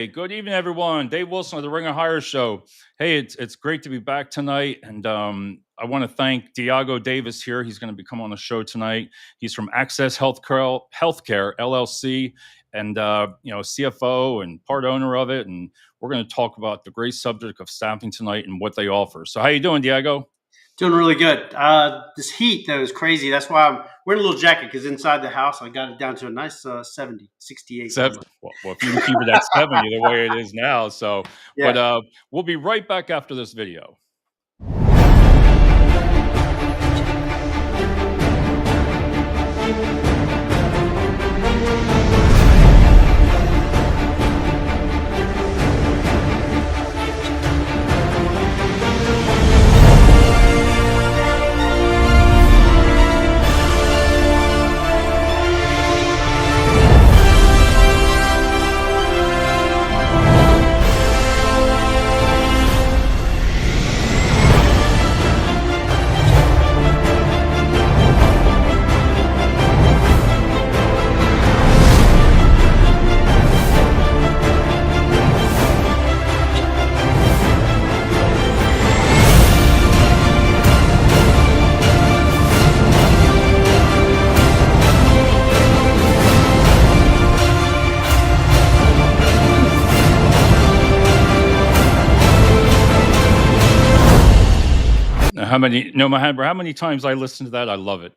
Hey, good evening, everyone. Dave Wilson of the Ring of Hire Show. Hey, it's great to be back tonight, and I want to thank Diago Davis here. He's going to be coming on the show tonight. He's from Access Healthcare LLC, and CFO and part owner of it. And we're going to talk about the great subject of staffing tonight and what they offer. So, how you doing, Diago? Doing really good. This heat, though, is crazy. That's why I'm wearing a little jacket because inside the house, I got it down to a nice 70, 68 Seven. almost. Well, if you can keep it at 70 the way it is now, so. But Yeah. we'll be right back after this video. How many? No, how many times I listened to that? I love it.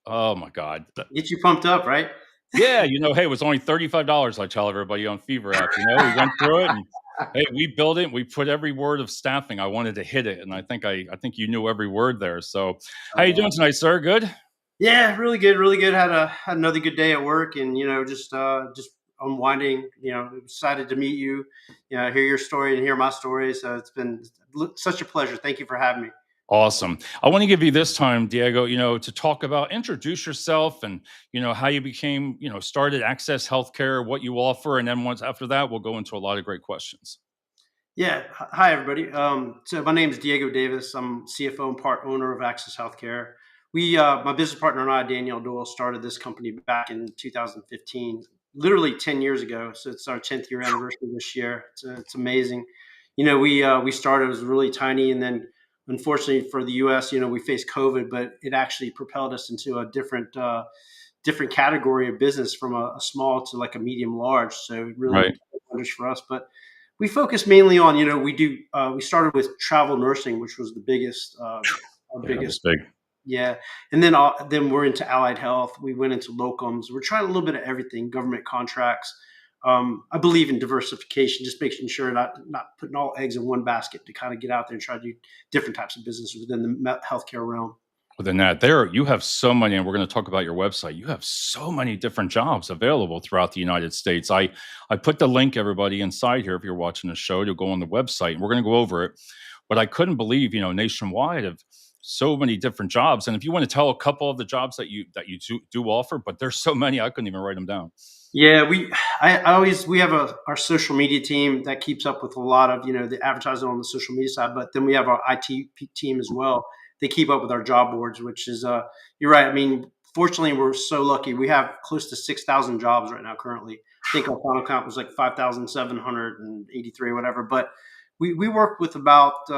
Oh my God. Get you pumped up, right? Yeah, hey, it was only $35. I tell everybody on Fever app. We went through it, and hey, we built it. We put every word of staffing. I wanted to hit it, and I think you knew every word there. So, how you doing tonight, sir? Good. Yeah, really good, really good. Had another good day at work, and just unwinding. Excited to meet you. Hear your story and hear my story. So it's been such a pleasure. Thank you for having me. Awesome. I want to give you this time, Diego, to talk about introduce yourself and, how you became, started Access Healthcare, what you offer. And then once after that, we'll go into a lot of great questions. Yeah. Hi, everybody. So my name is Diego Davis. I'm CFO and part owner of Access Healthcare. My business partner and I, Danielle Doyle, started this company back in 2015, literally 10 years ago. So it's our 10th year anniversary this year. It's amazing. We started, it was really tiny. And then unfortunately for the US, we faced COVID, but it actually propelled us into a different category of business from a small to like a medium large. So it really Right. did wonders for us. But we focus mainly on, we started with travel nursing, which was the biggest, our Yeah, it was biggest, big. yeah. And then we're into allied health. We went into locums. We're trying a little bit of everything, government contracts. I believe in diversification, just making sure not putting all eggs in one basket to kind of get out there and try to do different types of business within the healthcare realm. Within that, you have so many, and we're going to talk about your website. You have so many different jobs available throughout the United States. I put the link, everybody, inside here if you're watching the show to go on the website, and we're going to go over it. But I couldn't believe, nationwide of so many different jobs. And if you want to tell a couple of the jobs that you do offer, but there's so many I couldn't even write them down. Yeah, we have our social media team that keeps up with a lot of the advertising on the social media side, but then we have our IT team as well. They keep up with our job boards, which is you're right. I mean, fortunately, we're so lucky. We have close to 6,000 jobs right now currently. I think our final count was like 5,783 or whatever. But we work with about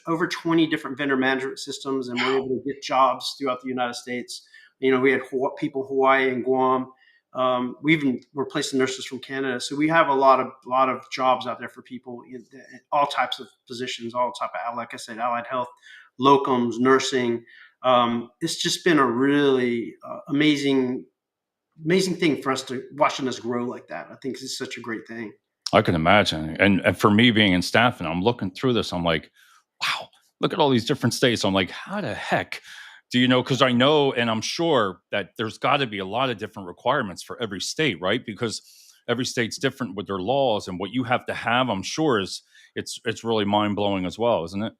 over 20 different vendor management systems, and we're able to get jobs throughout the United States. We had people Hawaii and Guam. We even were placing nurses from Canada, so we have a lot of jobs out there for people in all types of positions, all type of, like I said, allied health, locums, nursing. It's just been a really amazing thing for us to watching us grow like that. I think it's such a great thing. I can imagine. And for me being in staff and I'm looking through this, I'm like, wow, look at all these different states. I'm like, how the heck do you know? Because I know, and I'm sure that there's got to be a lot of different requirements for every state, right? Because every state's different with their laws and what you have to have. I'm sure it's really mind blowing as well, isn't it?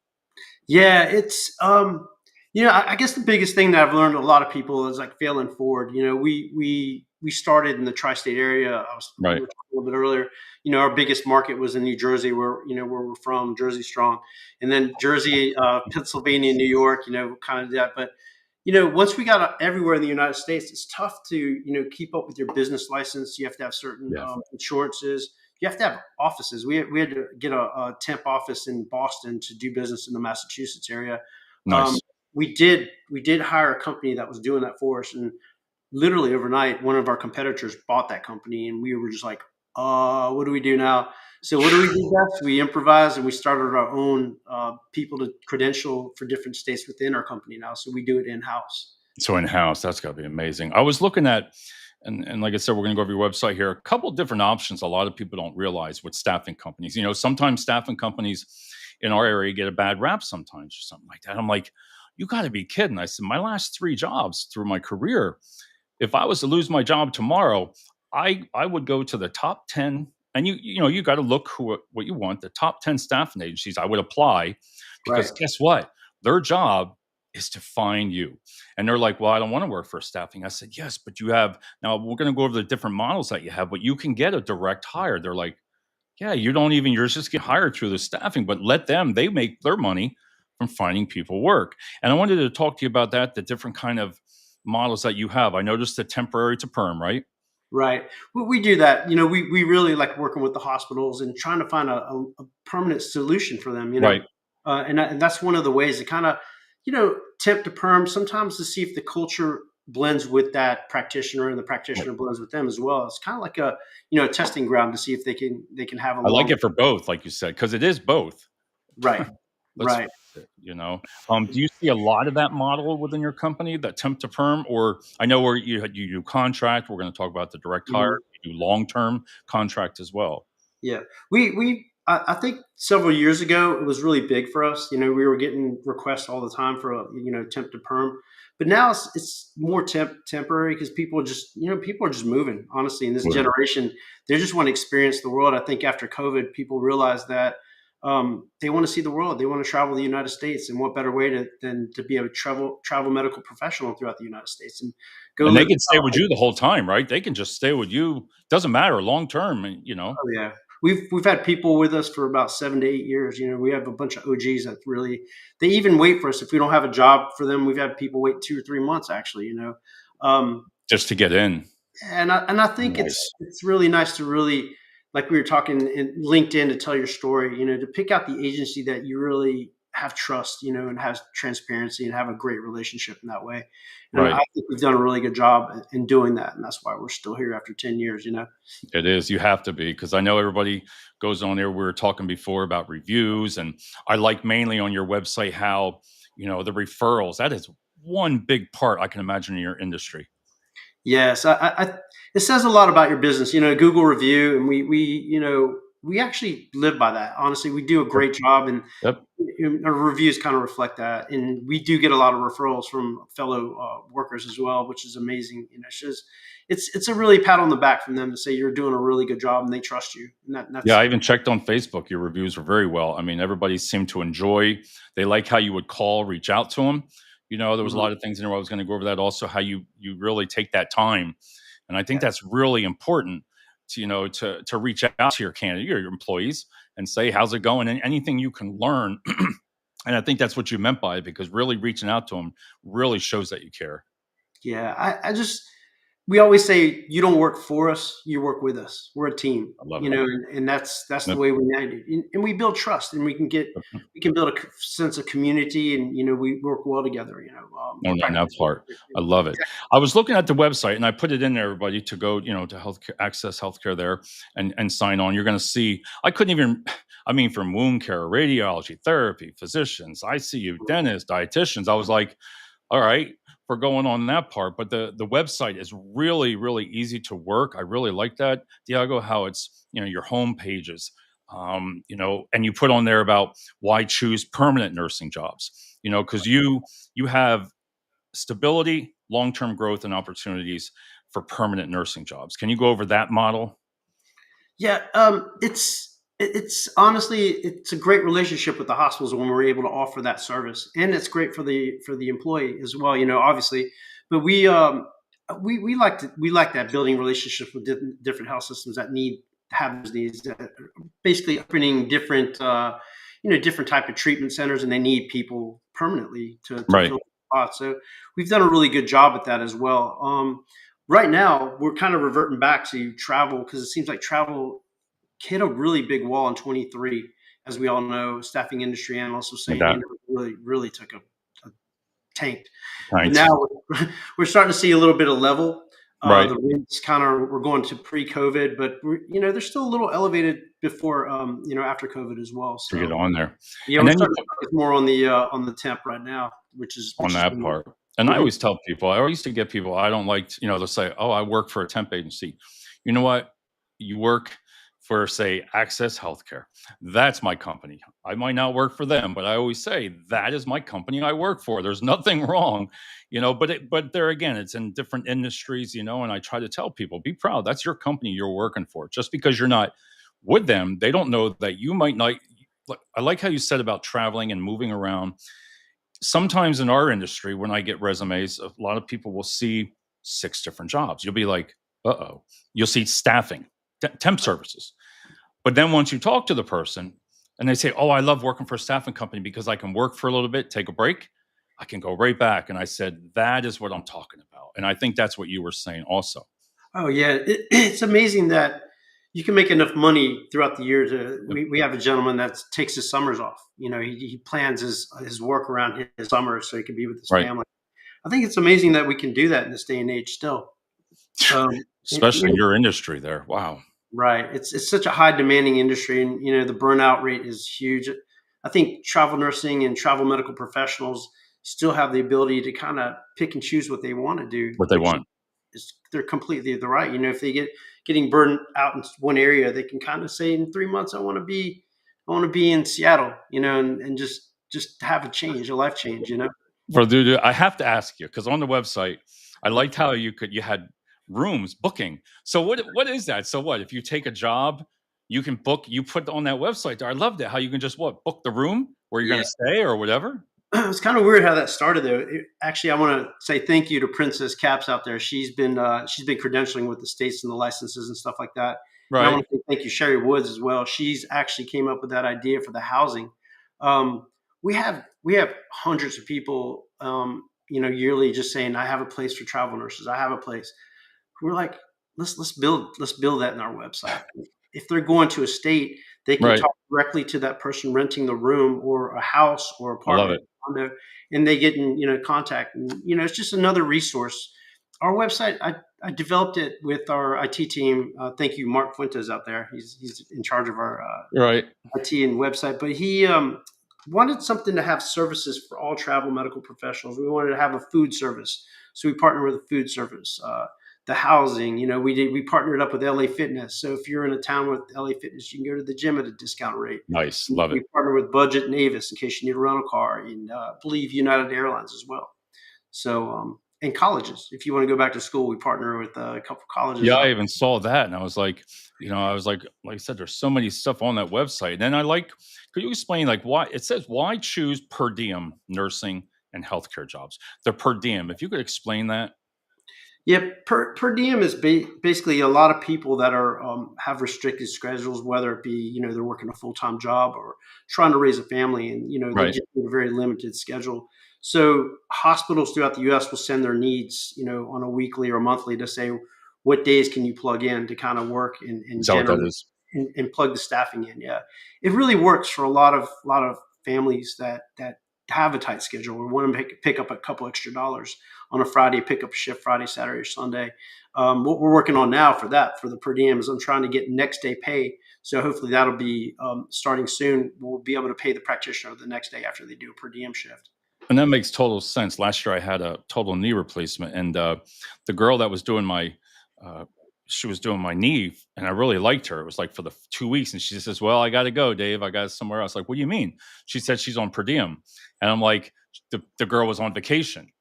Yeah, it's I guess the biggest thing that I've learned a lot of people is like failing forward. We started in the tri-state area. We Right. were talking a little bit earlier. Our biggest market was in New Jersey, where we're from, Jersey strong, and then Jersey, Pennsylvania, New York. Kind of that. But once we got everywhere in the United States, it's tough to keep up with your business license. You have to have certain Yeah. insurances. you have to have offices. We had to get a temp office in Boston to do business in the Massachusetts area. Um, Nice. we did hire a company that was doing that for us, and literally overnight, one of our competitors bought that company, and we were just like, what do we do now? So what do we do best? We improvised, and we started our own people to credential for different states within our company now. So we do it in house. So in-house, that's gotta be amazing. I was looking at and like I said, we're gonna go over your website here. A couple different options a lot of people don't realize with staffing companies. Sometimes staffing companies in our area get a bad rap sometimes or something like that. I'm like, "You gotta be kidding." I said, "My last 3 jobs through my career, if I was to lose my job tomorrow, I would go to the top 10." And you got to look what you want. The top 10 staffing agencies I would apply, because Right. guess what? Their job is to find you. And they're like, "Well, I don't want to work for staffing." I said, "Yes, but you have now we're going to go over the different models that you have, but you can get a direct hire." They're like, "Yeah, you're just get hired through the staffing, but let them, they make their money from finding people work." And I wanted to talk to you about that, the different kind of models that you have. I noticed the temporary to perm, right? Right. We do that. We really like working with the hospitals and trying to find a permanent solution for them. Right. And that's one of the ways to kind of, temp to perm sometimes to see if the culture blends with that practitioner and the Right. practitioner blends with them as well. It's kind of like a, testing ground to see if they can have a I like long. it for both, like you said, because it is both. Right. Let's Right. face it. Do you see a lot of that model within your company, that temp to perm? Or I know where you do contract, we're gonna talk about the direct hire, Mhm. you do long-term contract as well. Yeah, I think several years ago it was really big for us. We were getting requests all the time for a temp to perm, but now it's more temporary because people are just moving. Honestly, in this Right. generation, they just want to experience the world. I think after COVID, people realized that they want to see the world. They want to travel the United States, and what better way than to be a travel medical professional throughout the United States and go And they live. can stay with you the whole time, right? They can just stay with you, doesn't matter long term. Oh yeah, we've had people with us for about 7 to 8 years. We have a bunch of OGs that really they even wait for us if we don't have a job for them. We've had people wait 2 or 3 months actually. Just to get in. And I think Nice. it's really nice to really like we were talking in LinkedIn to tell your story. To pick out the agency that you really have trust, and has transparency and have a great relationship in that way. And I Right. think we've done a really good job in doing that, and that's why we're still here after 10 years. It is. You have to be, because I know everybody goes on there. We were talking before about reviews, and I like mainly on your website how, the referrals, that is one big part I can imagine in your industry. Yes, it says a lot about your business. Google review, and we actually live by that. Honestly, we do a Yep. great job, Yep. and our reviews kind of reflect that. And we do get a lot of referrals from fellow workers as well, which is amazing. It's a really pat on the back from them to say you're doing a really good job and they trust you. And Yeah, that's I even checked on Facebook. Your reviews were very well. I mean, everybody seemed to enjoy. They like how you would call, reach out to them. There was a Mhm. lot of things in there. I was going to go over that also. How you really take that time, and I think Yeah, that's really important to reach out to your candidate, your employees, and say how's it going, and anything you can learn. And I think that's what you meant by it, because really reaching out to them really shows that you care. yeah. I just we always say you don't work for us, you work with us. We're a team, I love it. and that's the Yep. way we manage it. And we build trust, and we can build a sense of community, and we work well together. No, no, that part. I love it. I was looking at the website and I put it in there, everybody, to go, to healthcare, Access Healthcare there, and sign on. You're going to see, I couldn't even, I mean, from wound care, radiology, therapy, physicians, ICU, dentists, dietitians. I was like, all right, for going on that part. But the website is really, really easy to work. I really like that, Diego, how it's, your home pages. And you put on there about why choose permanent nursing jobs, because you have stability, long-term growth, and opportunities for permanent nursing jobs. Can you go over that model? Yeah, it's honestly it's a great relationship with the hospitals when we're able to offer that service, and it's great for the employee as well. Obviously, but we like that building relationships with different health systems that have those needs. Basically, opening different type of treatment centers, and they need people permanently to Right. fill the spots. So we've done a really good job at that as well. Right now, we're kind of reverting back to travel because it seems like travel hit a really big wall in 23, as we all know, staffing industry analysts were Like saying, that, really took a tanked. But right? now we're starting to see a little bit of level. Right. The rates kind of we're going to pre-COVID, but they're still a little elevated before after COVID as well. To get So on there. yeah, And we're then you starting to focus more on the temp right now, which is on that been. part. And I Mhm. always tell people, I always used to get people, I don't like, they'll say, oh, I work for a temp agency. You know what? You work for, say, Access Healthcare. That's my company. I might not work for them, but I always say that is my company I work for. There's nothing wrong, but there again, it's in different industries, and I try to tell people, be proud. That's your company you're working for. Just because you're not with them, they don't know that you might not. I like how you said about traveling and moving around. Sometimes in our industry, when I get resumes, a lot of people will see 6 different jobs. You'll be like, "Uh-oh." You'll see staffing, temp services. But then once you talk to the person and they say, "Oh, I love working for a staffing company because I can work for a little bit, take a break, I can go right back." And I said, "That is what I'm talking about." And I think that's what you were saying also. Oh yeah, it's amazing that you can make enough money throughout the year to. Yep. We have a gentleman that takes his summers off. He plans his work around his summer so he can be with his Right. family. I think it's amazing that we can do that in this day and age still. Um, and, Especially in your industry there. Wow. right, it's such a high demanding industry, and the burnout rate is huge. I think travel nursing and travel medical professionals still have the ability to kind of pick and choose what they want to do, What they which want. they're completely the right. If they getting burned out in one area, they can kind of say in 3 months, I want to be in Seattle, and just have a change, a life change, For dude, I have to ask you because on the website, I liked how you had rooms booking. So what is that? So what if you take a job, you can book. You put on that website there. I love that how you can just book the room where you're going Yeah. to stay or whatever. It's kind of weird how that started though. Actually, I want to say thank you to Princess Caps out there. She's been credentialing with the states and the licenses and stuff like that. And I Right, want to say thank you Sherry Woods as well. She's actually came up with that idea for the housing. Um, we have hundreds of people, yearly just saying I have a place for travel nurses. I have a place. We're like, let's build that in our website. If they're going to a state, they can right. talk directly to that person renting the room or a house or I love apartment it. condo, and they get in contact. And it's just another resource. Our website, I developed it with our IT team. Thank you, Mark Fuentes out there. He's in charge of our Right. IT and website, but he wanted something to have services for all travel medical professionals. We wanted to have a food service, so we partnered with a food service. The housing, we partnered up with LA Fitness. So if you're in a town with LA Fitness, you can go to the gym at a discount rate. Nice. Love it. We partner with Budget and Avis in case you need a rental car, and believe United Airlines as well. So and colleges, if you want to go back to school, we partner with a couple Yeah, colleges I out. even saw that, and I was like I said, there's so many stuff on that website. And then could you explain like why it says why choose per diem nursing and healthcare jobs? The per diem. If you could explain that. Yeah, per diem is basically a lot of people that are have restricted schedules, whether it be they're working a full time job or trying to raise a family, and they Right. just need a very limited schedule. So hospitals throughout the U.S. will send their needs, on a weekly or monthly to say what days can you plug in to kind of work and Is that what that generate is? and plug the staffing in. Yeah, it really works for a lot of families that have a tight schedule or want to pick up a couple extra dollars on a Friday, pick up a shift Friday, Saturday, or Sunday. What we're working on now for the per diem is I'm trying to get next day pay. So hopefully that'll be starting soon. We'll be able to pay the practitioner the next day after they do a per diem shift. And that makes total sense. Last year I had a total knee replacement, and the girl that was doing uh, she was doing my knee, and I really liked her. It was like for the 2 weeks, and she says, "Well, I got to go, Dave. I got somewhere else." Like, what do you mean? She said she's on per diem, and I'm like, the girl was on vacation.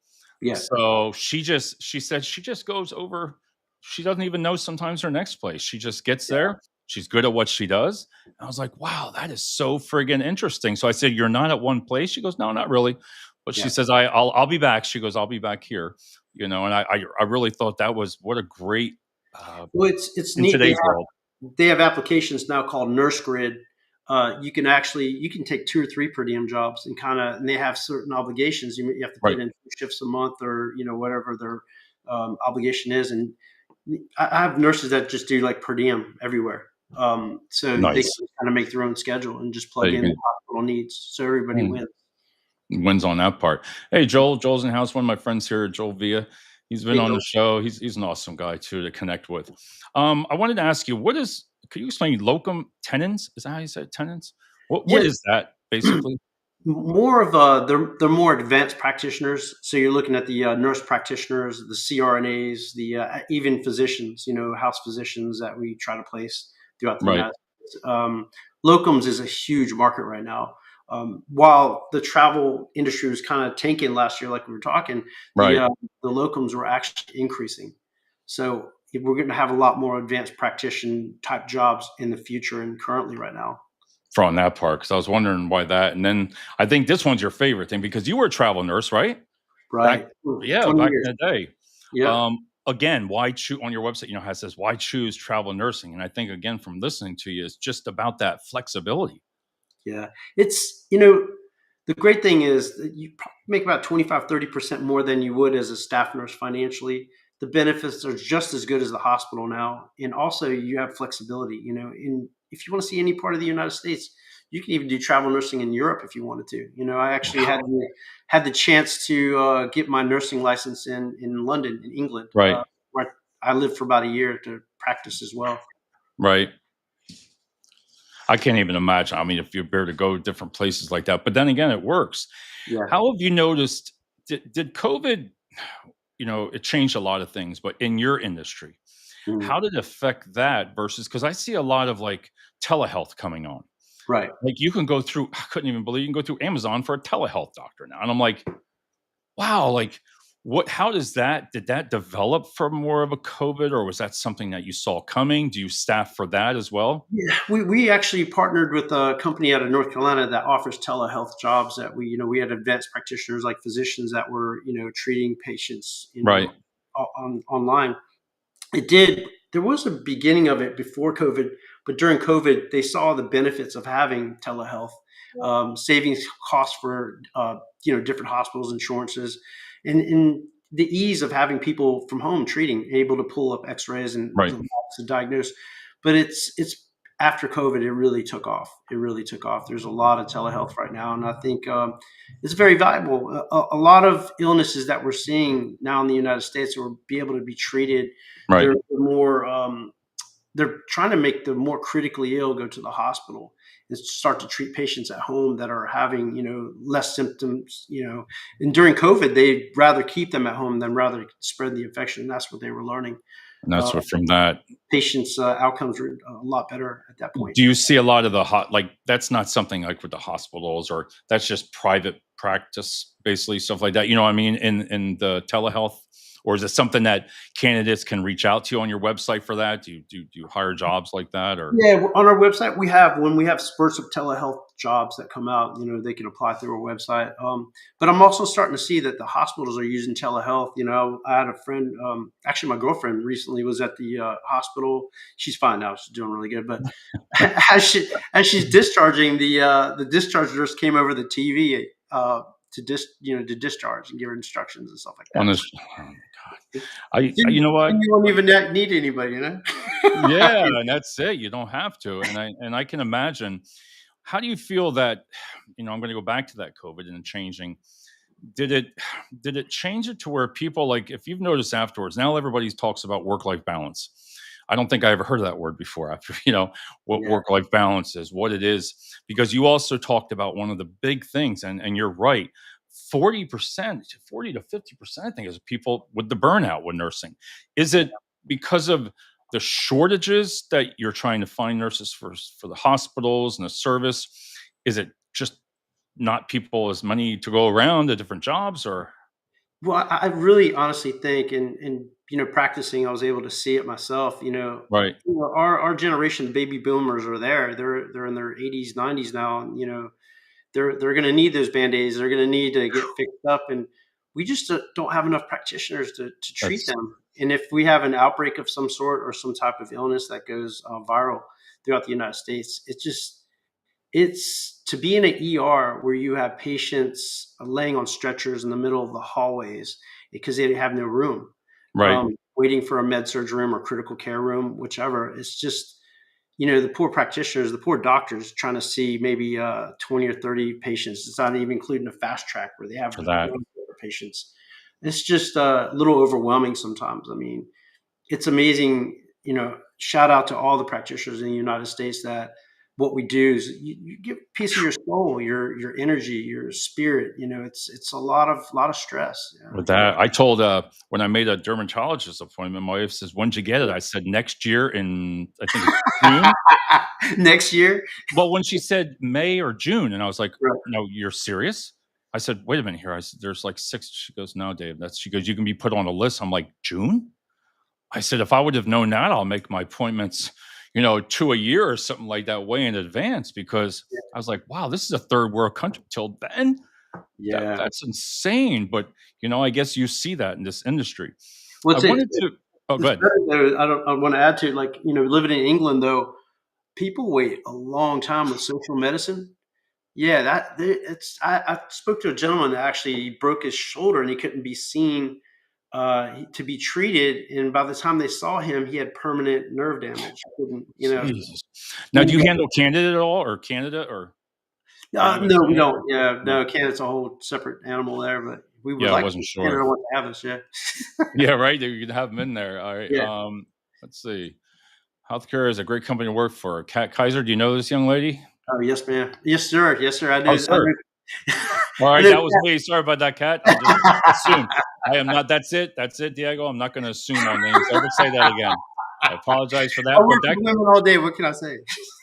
Yeah. So she said she just goes over. She doesn't even know sometimes her next place. She just gets there. She's good at what she does. And I was like, wow, that is so friggin' interesting. So I said, you're not at one place? She goes, no, not really. But she Yeah. says, I'll be back. She goes, I'll be back here. And I really thought that was what a great Well, it's in neat. today's world. They have applications now called Nurse Grid. You can take 2 or 3 per diem jobs and they have certain obligations. You have to Right. put in 2 shifts a month or whatever their obligation is. And I have nurses that just do like per diem everywhere. So they can Nice. kind of make their own schedule and just There plug you in the can hospital needs. So everybody wins. wins on that part. Hey, Joel's in the house. One of my friends here, Joel Villa. He's been Hey, on the Joe. show. He's an awesome guy too to connect with. I wanted to ask you, could you explain locum tenens? Is that how you said tenens? What Yeah, is that basically? more of they're more advanced practitioners. So you're looking at the nurse practitioners, the CRNAs, the even physicians, house physicians that we try to place throughout the Right, United States. Locums is a huge market right now. While the travel industry was kind of tanking last year, like we were talking, right. the locums were actually increasing. So we're going to have a lot more advanced practitioner type jobs in the future and currently right now. From that part, because I was wondering why that. And then I think this one's your favorite thing because you were a travel nurse, right? Back, Right. yeah, 20 back years. in the day. Yep. Again, why choose on your website? Has says why choose travel nursing, and I think again from listening to you, it's just about that flexibility. Yeah. It's, the great thing is that you probably make about 25, 30% more than you would as a staff nurse financially. The benefits are just as good as the hospital now. And also you have flexibility, if you want to see any part of the United States, you can even do travel nursing in Europe if you wanted to. I actually Wow. had the chance to get my nursing license in London, in England, Right, where I lived for about a year to practice as well. right. I can't even imagine. I mean, if you're able to go to different places like that, but then again, it works. Yeah. How have you noticed? Did COVID? It changed a lot of things, but in your industry, Mhm. how did it affect that versus? Because I see a lot of like telehealth coming on. Right. Like you can go through. I couldn't even believe you can go through Amazon for a telehealth doctor now, and I'm like, wow, like what how does that did that develop for more of a COVID or was that something that you saw coming? Do you staff for that as well? Yeah, we actually partnered with a company out of North Carolina that offers telehealth jobs that we had advanced practitioners like physicians that were, treating patients, Right, online. There was a beginning of it before COVID, but during COVID, they saw the benefits of having telehealth, saving costs for, different hospitals, insurances, and the ease of having people from home treating, able to pull up x-rays and the right. labs to diagnose. But it's after COVID, it really took off. It really took off. There's a lot of telehealth right now, and I think it's very valuable. A lot of illnesses that we're seeing now in the United States will be able to be treated. Right. They're more. They're trying to make the more critically ill go to the hospital and start to treat patients at home that are having, less symptoms. And during COVID, they'd rather keep them at home than rather spread the infection. That's what they were learning. And Uh, that's what from that. Patients' outcomes were a lot better at that point. Do you see a lot of the hot like that's not something like with the hospitals or that's just private practice, basically stuff like that. You know what I mean? In the telehealth, or is it something that candidates can reach out to you on your website for that? Do you hire jobs like that or Yeah, on our website, when we have spurts of telehealth jobs that come out, they can apply through our website. But I'm also starting to see that the hospitals are using telehealth. I had a friend, actually, my girlfriend recently was at the hospital. She's fine now; she's doing really good. But as she's discharging, the discharge nurse came over the TV to discharge and give her instructions and stuff like on that. this? So Oh my god! it You know what? didn't you don't even need anybody. Yeah, and that's it. You don't have to. And I can imagine. How do you feel that? I'm going to go back to that COVID and changing. Did it did it change it to where people like if you've noticed afterwards now everybody talks about work life balance. I don't think I ever heard of that word before after what Yeah, work life balance is, what it is, because you also talked about one of the big things, and you're right. 40%, 40 to 50%, I think, is people with the burnout with nursing. Is it because of the shortages that you're trying to find nurses for the hospitals and the service? Is it just not people as many to go around the different jobs or well, I really honestly think, and practicing, I was able to see it myself. right, Our generation, the baby boomers, are there. They're in their 80s, 90s now, and they're going to need those band-aids. They're going to need to get fixed up, and we just don't have enough practitioners to treat that's them. And if we have an outbreak of some sort or some type of illness that goes viral throughout the United States, it's to be in an ER where you have patients laying on stretchers in the middle of the hallways because they have no room, right. waiting for a med surg room or critical care room, whichever. It's just the poor practitioners, the poor doctors trying to see maybe 20 or 30 patients. It's not even including a fast track where they have for just that. one patients. It's just a little overwhelming sometimes. I mean, it's amazing. Shout out to all the practitioners in the United States that what we do is you give a piece of your soul, your energy, your spirit. It's a lot of stress. With that, I told, when I made a dermatologist appointment, my wife says, "When'd you get it?" I said, "Next year in," I think it's June. Next year, Well, when she said May or June, and I was like, right. "No, you're serious?" I said, "Wait a minute here." I said, "There's like 6." She goes, "No, Dave, that's," she goes, "You can be put on a list." I'm like, "June?" I said, "If I would have known that, I'll make my appointments, 2 a year or something like that way in advance," because I was like, "Wow, this is a third world country. Till then? Yeah. That's insane." But, I guess you see that in this industry. I What's it? wanted to. Oh, It's good. better though. I want to add to, like, living in England though, people wait a long time with social medicine. Yeah, it's. I spoke to a gentleman that actually broke his shoulder and he couldn't be seen to be treated, and by the time they saw him, he had permanent nerve damage. Couldn't, Jesus. Now, do you India. handle Canada at all, or Canada, or No, we USA? don't. Yeah, No. no, Canada's a whole separate animal there, but we would Yeah, I like wasn't Canada sure. wants to have us. Yeah, Yeah, right, you can have them in there. All right, yeah. let's see. Healthcare is a great company to work for. Kat Kaiser, do you know this young lady? Oh, yes, ma'am. Yes, sir. Yes, sir. I Oh, know. I sir. know. All I right, know. that was me. Sorry about that, Kat. I just assumed. I am not. That's it, Diego. I'm not gonna assume on names. Ever say that again. I apologize for I that, but work with women all day. What can I say?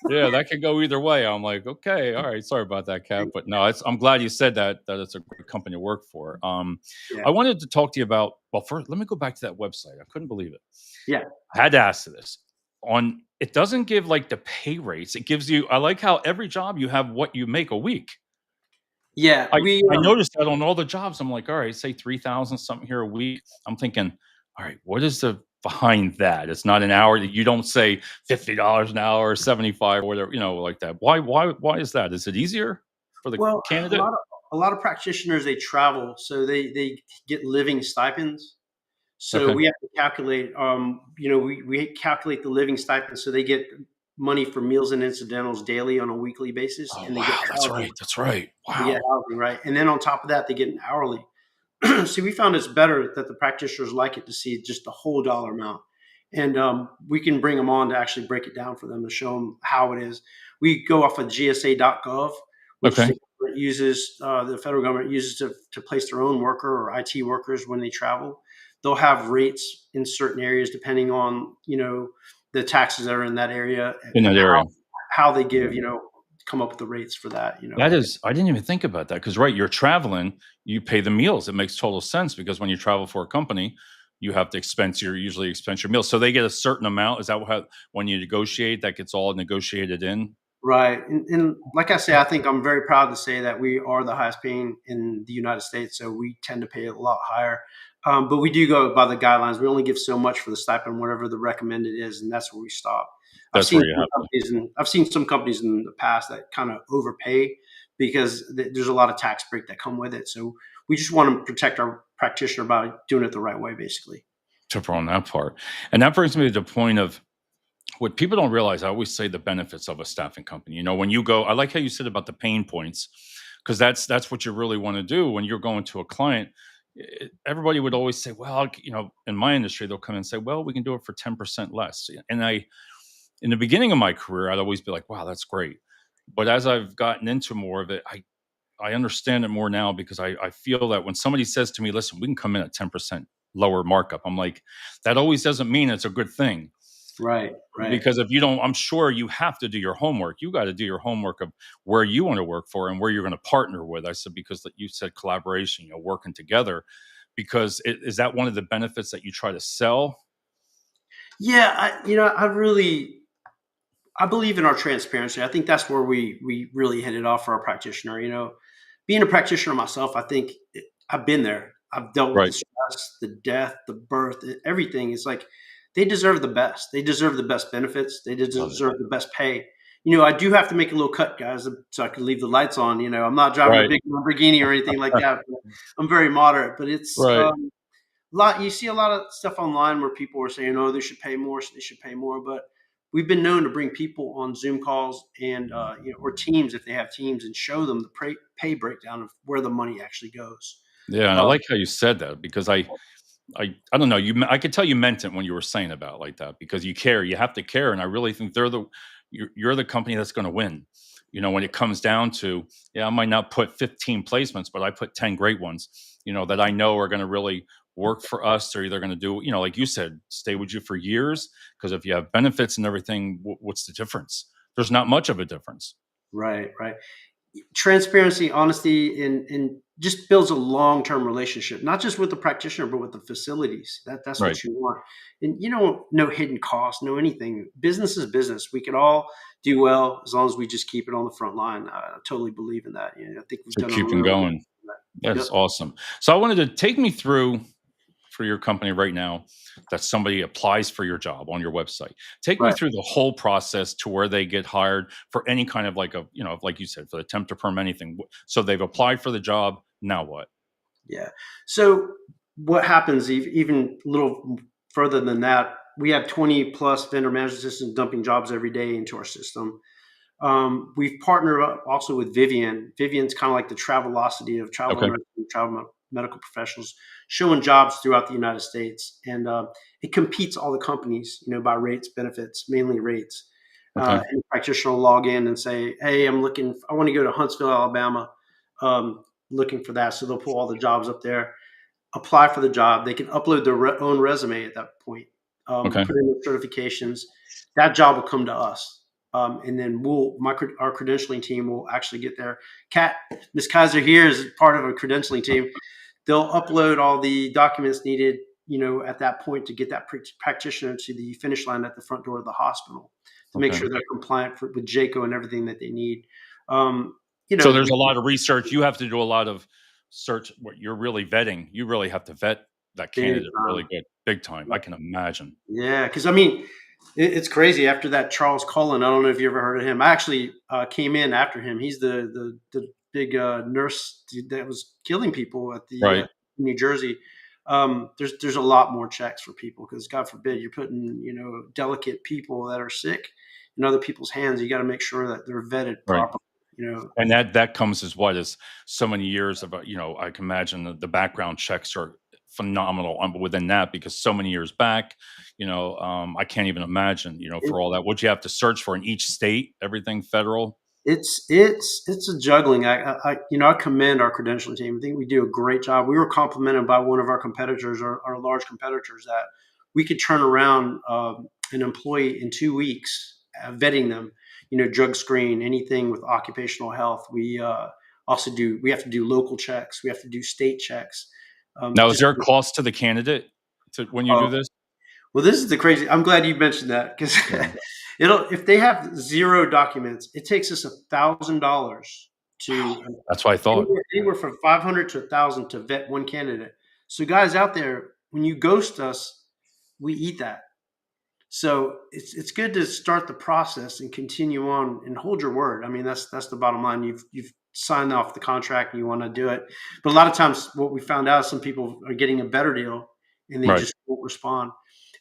yeah, that could go either way. I'm like, "Okay, all right, sorry about that, Kat." But no, I'm glad you said that it's a great company to work for. Yeah, I wanted to talk to you about, well, first, let me go back to that website. I couldn't believe it. yeah, I had to ask you this. It doesn't give like the pay rates. It gives you, I like how every job you have what you make a week. yeah. I We I noticed that on all the jobs. I'm like, all right, say 3,000 something here a week. I'm thinking, all right, what is the behind that? It's not an hour that you don't say $50 an hour or 75 or whatever, like that. Why is that? Is it easier for the well, candidate? a lot of practitioners, they travel, so they get living stipends. So Okay. we have to calculate. We calculate the living stipend, so they get money for meals and incidentals daily on a weekly basis, Oh and they get wow, that's housing. right. That's right. They get Wow. housing, right, and then on top of that, they get an hourly. See, we found it's better that the practitioners like it to see just the whole dollar amount. And we can bring them on to actually break it down for them to show them how it is. We go off of GSA.gov, which Okay. the federal government uses to place their own worker or IT workers when they travel. They'll have rates in certain areas depending on, the taxes that are in that area In and that area. how they come up with the rates for that. That is, I didn't even think about that because, right, you're traveling, you pay the meals. It makes total sense because when you travel for a company, you have to usually expense your meals. So they get a certain amount. Is that how, when you negotiate, that gets all negotiated in? Right, and like I say, I think I'm very proud to say that we are the highest paying in the United States, so we tend to pay a lot higher. But we do go by the guidelines. We only give so much for the stipend, whatever the recommended is, and that's where we stop. That's where you have to. I've seen some companies in the past that kind of overpay because there's a lot of tax break that come with it. So we just want to protect our practitioner by doing it the right way, basically. To on that part. And that brings me to the point of what people don't realize. I always say the benefits of a staffing company. When you go, I like how you said about the pain points, because that's what you really want to do when you're going to a client. Everybody would always say, well, in my industry, they'll come in and say, well, we can do it for 10% less. And in the beginning of my career, I'd always be like, wow, that's great. But as I've gotten into more of it, I understand it more now because I feel that when somebody says to me, listen, we can come in at 10% lower markup, I'm like, that always doesn't mean it's a good thing. Right, right. Because if you don't, I'm sure you have to do your homework. You got to do your homework of where you want to work for and where you're going to partner with. I said, because you said collaboration, working together, because is that one of the benefits that you try to sell? Yeah, I believe in our transparency. I think that's where we really hit it off for our practitioner. Being a practitioner myself, I think I've been there. I've dealt with the Right. stress, the death, the birth, everything. It's like they deserve the best. They deserve the best benefits. They Love it. deserve the best pay. I do have to make a little cut, guys, so I can leave the lights on. I'm not driving a Right. big Lamborghini or anything like that. I'm very moderate, but it's Right. lot. You see a lot of stuff online where people are saying, "Oh, they should pay more. They should pay more." But we've been known to bring people on Zoom calls and or Teams if they have Teams, and show them the pay breakdown of where the money actually goes. Yeah, and I Um, like how you said that because I don't know, I could tell you meant it when you were saying about it like that because you care, you have to care, and I really think you're the company that's gonna win. When it comes down to, yeah, I might not put 15 placements, but I put 10 great ones, that I know are gonna really work for us. They're either gonna do, like you said, stay with you for years. Because if you have benefits and everything, what's the difference? There's not much of a difference. right, right. Transparency, honesty, and just builds a long-term relationship, not just with the practitioner, but with the facilities. That's Right. what you want. And no hidden costs, no anything. Business is business. We could all do well as long as we just keep it on the front line. I totally believe in that. I think we've So done a keep 'em really good going. job. That's Yep. awesome. So I wanted to take me through for your company right now that somebody applies for your job on your website. Take me Right. through the whole process to where they get hired for any kind of like like you said, for the temp to perm, anything. So they've applied for the job. Now what? Yeah. So what happens even a little further than that? We have 20 plus vendor management systems dumping jobs every day into our system. We've partnered up also with Vivian. Vivian's kind of like the Travelocity of travel Okay. nurses and medical professionals, showing jobs throughout the United States, and it competes all the companies, by rates, benefits, mainly rates. Okay. And the practitioner will log in and say, "Hey, I want to go to Huntsville, Alabama, looking for that." So they'll pull all the jobs up there, apply for the job. They can upload their own resume at that point, Okay. put in their certifications. That job will come to us. And then our credentialing team will actually get there. Miss Kaiser here is part of a credentialing team. They'll upload all the documents needed, at that point to get that practitioner to the finish line at the front door of the hospital to make Okay. sure they're compliant with JACO and everything that they need. So there's We a lot of research. You have to do a lot of search. What you're really vetting. You really have to vet that big candidate really time. good, big time. I can imagine. Yeah, because it's crazy. After that, Charles Cullen. I don't know if you ever heard of him. I actually came in after him. He's the big nurse that was killing people at the Right. New Jersey. There's a lot more checks for people because God forbid you're putting delicate people that are sick in other people's hands. You got to make sure that they're vetted Right. properly. And that comes as what is so many years of, I can imagine the background checks are phenomenal within that because so many years back, I can't even imagine, for all that, what you have to search for in each state, everything federal. It's a juggling. I commend our credentialing team. I think we do a great job. We were complimented by one of our competitors, our large competitors, that we could turn around an employee in 2 weeks, vetting them. Drug screen, anything with occupational health. We also do. We have to do local checks. We have to do state checks. Now, is Just there a cost to the candidate when you do uh, this? well, this is the crazy. I'm glad you mentioned that because Yeah, it'll if they have zero documents, it takes us $1,000 to that's what I thought. anywhere from 500 to 1,000 to vet one candidate. So, guys out there, when you ghost us, we eat that. So it's good to start the process and continue on and hold your word. I mean, that's the bottom line. You've signed off the contract and you want to do it, but a lot of times, what we found out, some people are getting a better deal and they Right. just won't respond.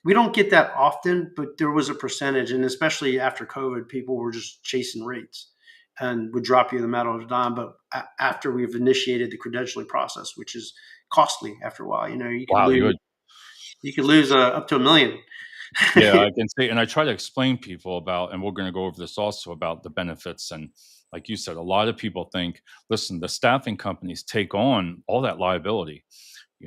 We don't get that often, but there was a percentage, and especially after COVID, people were just chasing rates and would drop you the matter of a dime. But after we've initiated the credentialing process, which is costly after a while, Wow, you would. you could lose up to 1 million. Yeah, I can see, and I try to explain people about, and we're going to go over this also about the benefits. And like you said, a lot of people think, listen, the staffing companies take on all that liability.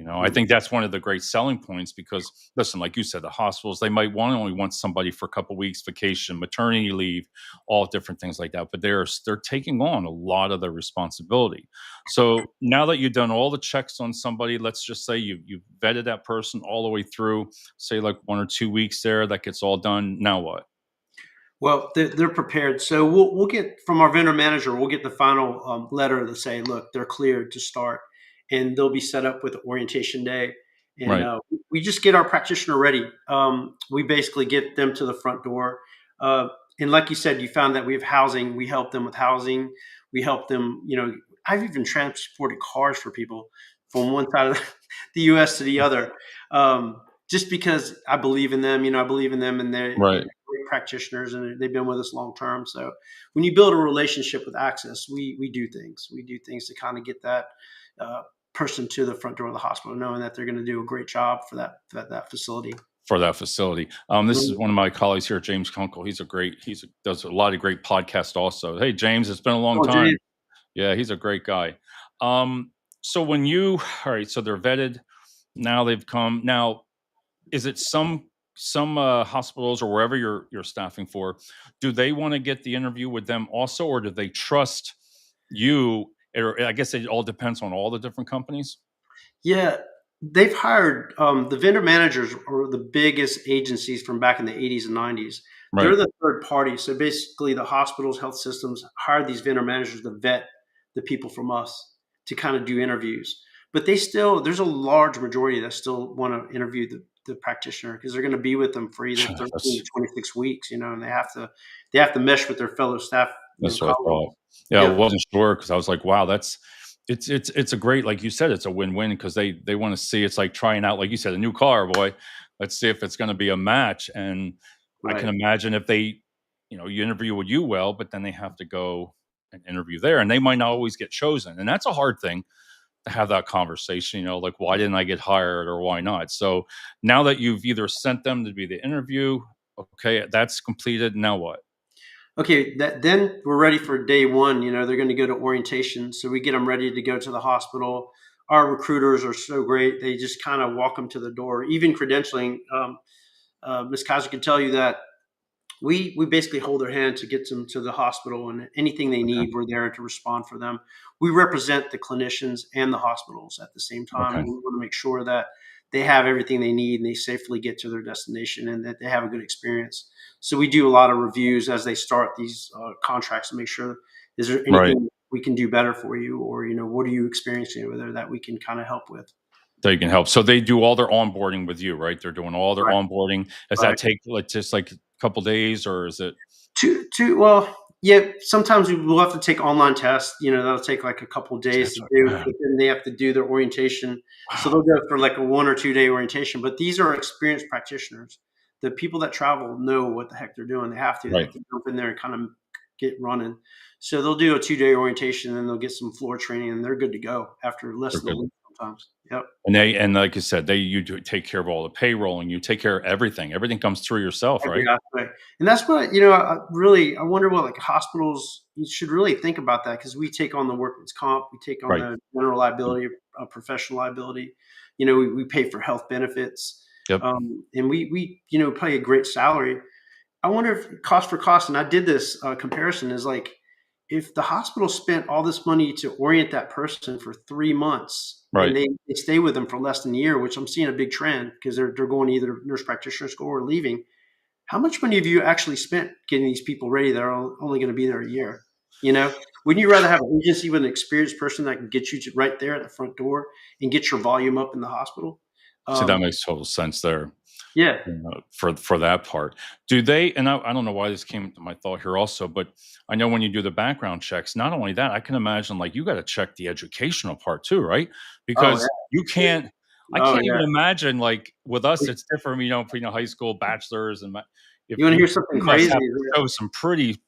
I think that's one of the great selling points because, listen, like you said, the hospitals, they might only want somebody for a couple weeks vacation, maternity leave, all different things like that. But they're taking on a lot of the responsibility. So now that you've done all the checks on somebody, let's just say you've vetted that person all the way through, say like 1 or 2 weeks there, that gets all done. Now what? Well, they're prepared. So we'll get from our vendor manager. We'll get the final letter to say, look, they're cleared to start, and they'll be set up with orientation day. And Right. we just get our practitioner ready. We basically get them to the front door. Uh, and like you said, you found that we have housing. We help them with housing. We help them. I've even transported cars for people from one side of the U.S. to the other, just because I believe in them. I believe in them and their Right. great practitioners, and they've been with us long term. So when you build a relationship with Access, we do things. We do things to kind of get that uh, person to the front door of the hospital, knowing that they're going to do a great job for that facility. for that facility. This is Mhm. one of my colleagues here, James Kunkel. Does a lot of great podcasts also. Hey, James, it's been a long Oh, time. James. Yeah, he's a great guy. Um, so when you all right, so they're vetted. Now they've come. Now, is it some hospitals or wherever you're staffing for? Do they want to get the interview with them also, or do they trust you? Or I guess it all depends on all the different companies. Yeah, they've hired the vendor managers are the biggest agencies from back in the 80s and 90s. They're Right. the third party. So basically, the hospitals, health systems hire these vendor managers to vet the people from us to kind of do interviews. But there's a large majority that still want to interview the practitioner because they're going to be with them for either 13 to That's 26 weeks, and they have to mesh with their fellow staff, That's what I colleagues. thought. Yeah, I Yep. wasn't sure because I was like, wow, it's a great, like you said, it's a win-win because they want to see, it's like trying out, like you said, a new car, boy. Let's see if it's going to be a match. And I can Right. imagine if you interview with you well, but then they have to go and interview there, and they might not always get chosen. And that's a hard thing to have that conversation, like why didn't I get hired or why not? So now that you've either sent them to be the interview, okay, that's completed. Now what? Okay, then we're ready for day one. They're going to go to orientation, so we get them ready to go to the hospital. Our recruiters are so great; they just kind of walk them to the door. Even credentialing, Ms. Kaiser can tell you that we basically hold their hand to get them to the hospital, and anything they Okay. need, we're there to respond for them. We represent the clinicians and the hospitals at the same time, Okay. and we want to make sure that they have everything they need and they safely get to their destination and that they have a good experience. So we do a lot of reviews as they start these contracts to make sure, is there Right. anything we can do better for you, or what are you experiencing over there that we can kind of help with. They can help. So they do all their onboarding with you, right? They're doing all their Right. onboarding. Does that Right. take just like a couple days, or is it? Well, yeah, sometimes we will have to take online tests, that'll take like a couple of days That's to what, do, yeah. but then they have to do their orientation. So they'll Wow. go for like a 1 or 2 day orientation, but these are experienced practitioners. The people that travel know what the heck they're doing. They Right. have to jump in there and kind of get running. So they'll do a 2 day orientation, and they'll get some floor training, and they're good to go after less They're than a good. week sometimes. Yep. And like I said, you do take care of all the payroll and you take care of everything. Everything comes through yourself, Every right? aspect. And that's what, I wonder what like hospitals you should really think about that, because we take on the workman's comp, we take on Right. the general Yep. liability, professional liability. We pay for health benefits, Yep. and we pay a great salary. I wonder if cost for cost, and I did this comparison, is like if the hospital spent all this money to orient that person for 3 months and Right. they stay with them for less than a year, which I'm seeing a big trend because they're going to either nurse practitioner school or leaving. How much money have you actually spent getting these people ready that are only going to be there a year? Wouldn't you rather have an agency with an experienced person that can get you to right there at the front door and get your volume up in the hospital? See, that Um, makes total sense there. yeah. For that part. Do they, and I don't know why this came to my thought here also, but I know when you do the background checks, not only that, I can imagine like you got to check the educational part too, right? Oh Because you yeah. can't I Oh can't yeah. even imagine like with us it's different, high school bachelors and if You want to you hear something you must crazy? have to show some pretty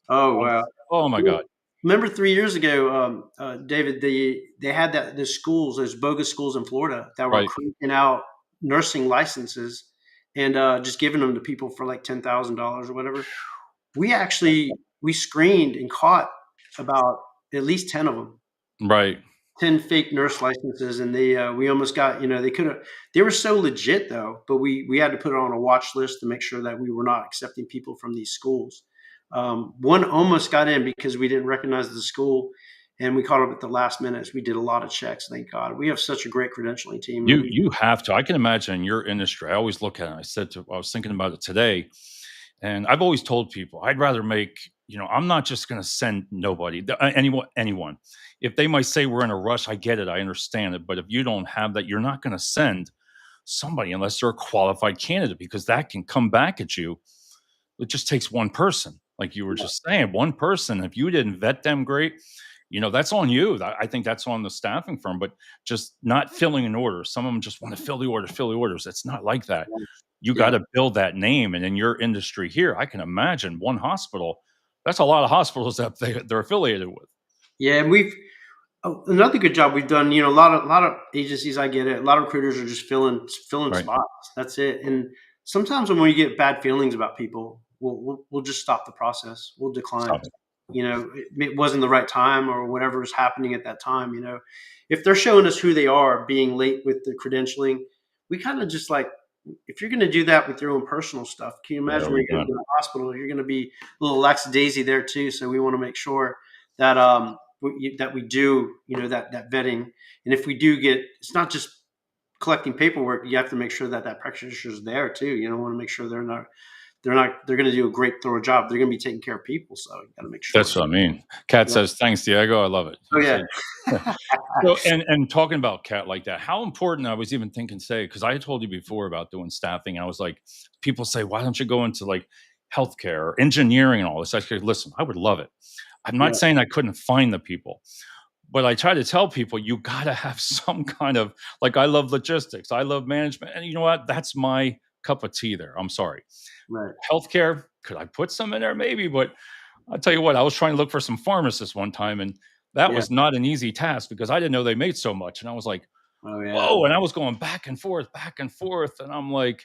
Oh oh, wow. oh my god. Remember 3 years ago, David, they had the schools, those bogus schools in Florida that were Right. cranking out nursing licenses and just giving them to people for like $10,000 or whatever. We screened and caught about at least 10 of them, Right. 10 fake nurse licenses, and we almost got, they were so legit though, but we had to put it on a watch list to make sure that we were not accepting people from these schools. One almost got in because we didn't recognize the school, and we caught up at the last minute. We did a lot of checks, thank God. We have such a great credentialing team, and You have to. I can imagine in your industry. I always look at it. I was thinking about it today. And I've always told people I'd rather I'm not just going to send nobody, anyone. If they might say we're in a rush, I get it, I understand it. But if you don't have that, you're not going to send somebody unless they're a qualified candidate because that can come back at you. It just takes one person, like you were just saying, one person. If you didn't vet them great, that's on you. I think that's on the staffing firm, but just not filling an order. Some of them just want to fill the orders. It's not like that. you got Yeah. to build that name. And in your industry here, I can imagine one hospital. That's a lot of hospitals that they're affiliated with. Yeah, and we've another good job we've done. A lot of agencies. I get it. A lot of recruiters are just filling Right. spots. That's it. And sometimes when we get bad feelings about people, we'll just stop the process. We'll decline. Stop it. It wasn't the right time or whatever is happening at that time. If they're showing us who they are, being late with the credentialing, we kind of just like, if you're going to do that with your own personal stuff, can you What imagine are when we you're going to doing? be in a hospital? You're going to be a little lackadaisy there too. So we want to make sure that that we do that vetting, and if we do get, it's not just collecting paperwork. You have to make sure that that practitioner is there too. You want to make sure they're going to do a great thorough job. They're going to be taking care of people, so you got to make sure. That's what I mean. Kat Yeah. says, "Thanks, Diego. I love it." Oh He yeah. said, so, and talking about Kat like that, how important I was even thinking, say, because I had told you before about doing staffing. I was like, people say, why don't you go into like healthcare or engineering and all this? I said, listen, I would love it. I'm not Yeah. saying I couldn't find the people, but I try to tell people you got to have some kind of, like, I love logistics, I love management, and you know what? That's my cup of tea there. I'm sorry. Right. Healthcare, could I put some in there? Maybe, but I'll tell you what, I was trying to look for some pharmacists one time, and that Yeah. was not an easy task because I didn't know they made so much. And I was like, Oh yeah. whoa. And I was going back and forth. And I'm like,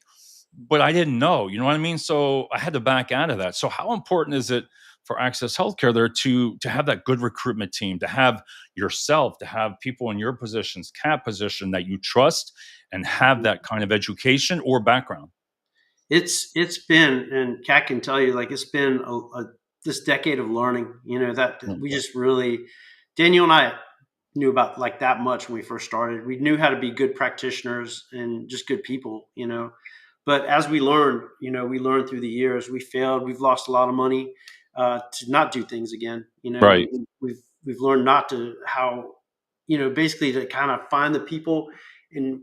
but I didn't know, you know what I mean? So I had to back out of that. So how important is it for Access Healthcare there to have that good recruitment team, to have yourself, to have people in your positions, cap position that you trust and have that kind of education or background? It's been, and Kat can tell you, like, it's been this decade of learning. That Mm. we just really, Daniel and I knew about like that much when we first started. We knew how to be good practitioners and just good people. But as we learned through the years. We failed. We've lost a lot of money to not do things again. Right. We've learned not to how, basically to kind of find the people and